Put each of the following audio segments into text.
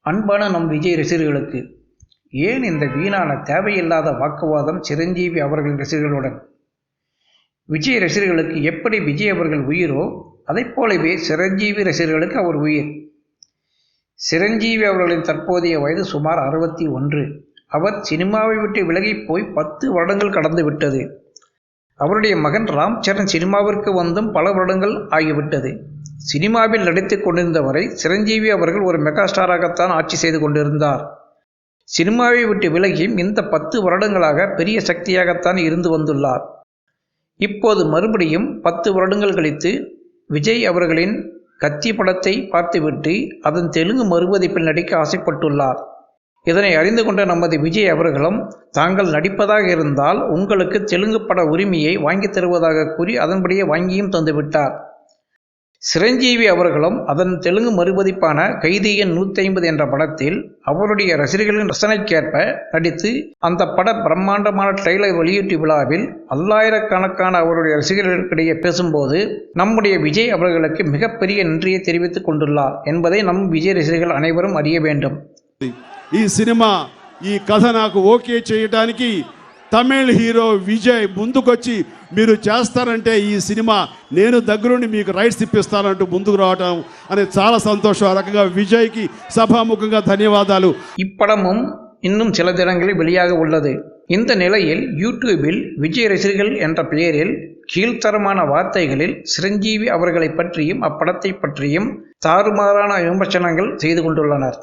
அன்பான நம் விஜய் ரசிகர்களுக்கு ஏன் இந்த வீணான தேவையில்லாத வாக்குவாதம் சிரஞ்சீவி அவர்களின் ரசிகர்களுடன்? விஜய் ரசிகர்களுக்கு எப்படி விஜய் அவர்கள் உயிரோ அதைப் போலவே சிரஞ்சீவி ரசிகர்களுக்கு அவர் உயிர். சிரஞ்சீவி அவர்களின் தற்போதைய வயது சுமார் 61. அவர் சினிமாவை விட்டு விலகி போய் 10 வருடங்கள் கடந்து விட்டது. அவருடைய மகன் ராம் சரண் சினிமாவிற்கு வந்தும் பல வருடங்கள் ஆகிவிட்டது. சினிமாவில் நடித்துக் கொண்டிருந்தவரை சிரஞ்சீவி அவர்கள் ஒரு மெகா ஸ்டாராகத்தான் ஆட்சி செய்து கொண்டிருந்தார். சினிமாவை விட்டு விலகியும் இந்த 10 வருடங்களாக பெரிய சக்தியாகத்தான் இருந்து வந்துள்ளார். இப்போது மறுபடியும் 10 வருடங்கள் கழித்து விஜய் அவர்களின் கத்தி படத்தை பார்த்துவிட்டு அதன் தெலுங்கு மறுபதிப்பில் நடிக்க ஆசைப்பட்டுள்ளார். இதனை அறிந்து கொண்ட நமது விஜய் அவர்களும் தாங்கள் நடிப்பதாக இருந்தால் உங்களுக்கு தெலுங்கு பட உரிமையை வாங்கி தருவதாக கூறி அதன்படியே வாங்கியும் தந்துவிட்டார். சிரஞ்சீவி அவர்களும் அதன் தெலுங்கு மறுபதிப்பான கைதி எண் 150 என்ற படத்தில் அவருடைய ரசிகர்களின் ரசனைக்கேற்ப நடித்து அந்த பட பிரம்மாண்டமான ட்ரெய்லர் வெளியீட்டு விழாவில் பல்லாயிரக்கணக்கான அவருடைய ரசிகர்களுக்கிடையே பேசும்போது நம்முடைய விஜய் அவர்களுக்கு மிகப்பெரிய நன்றியை தெரிவித்துக் கொண்டுள்ளார் என்பதை நம் விஜய் ரசிகர்கள் அனைவரும் அறிய வேண்டும். ఈ సినిమా ఈ కథ నాకు ఓకే చేయడానికి తమిళ్ హీరో విజయ్ ముందుకొచ్చి మీరు చేస్తారంటే ఈ సినిమా నేను దగ్గరుండి మీకు రైట్స్ ఇప్పిస్తానంటూ ముందుకు రావడం అనేది చాలా సంతోషం. ఆ రకంగా విజయ్కి సభాముఖంగా ధన్యవాదాలు. இப்படமும் இன்னும் சில தினங்களில் வெளியாக உள்ளது. இந்த நிலையில் யூடியூபில் விஜய் ரசிகர்கள் என்ற பெயரில் கீழ்த்தரமான வார்த்தைகளில் சிரஞ்சீவி அவர்களை பற்றியும் அப்படத்தை பற்றியும் தாறுமாறான விமர்சனங்கள் செய்து கொண்டுள்ளனர்.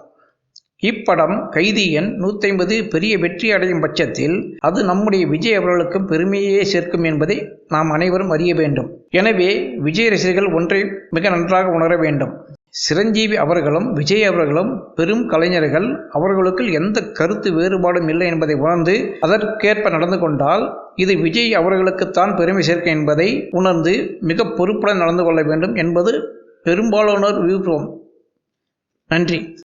இப்படம் கைதி எண் 150 பெரிய வெற்றி அடையும் பட்சத்தில் அது நம்முடைய விஜய் அவர்களுக்கும் பெருமையே சேர்க்கும் என்பதை நாம் அனைவரும் அறிய வேண்டும். எனவே விஜய் ரசிகர்கள் ஒன்றை மிக நன்றாக உணர வேண்டும். சிரஞ்சீவி அவர்களும் விஜய் அவர்களும் பெரும் கலைஞர்கள். அவர்களுக்குள் எந்த கருத்து வேறுபாடும் இல்லை என்பதை உணர்ந்து அதற்கேற்ப நடந்து கொண்டால் இது விஜய் அவர்களுக்குத்தான் பெருமை சேர்க்கும் என்பதை உணர்ந்து மிக பொறுப்புடன் நடந்து கொள்ள வேண்டும் என்பது பெரும்பாலானோர் விருப்பம். நன்றி.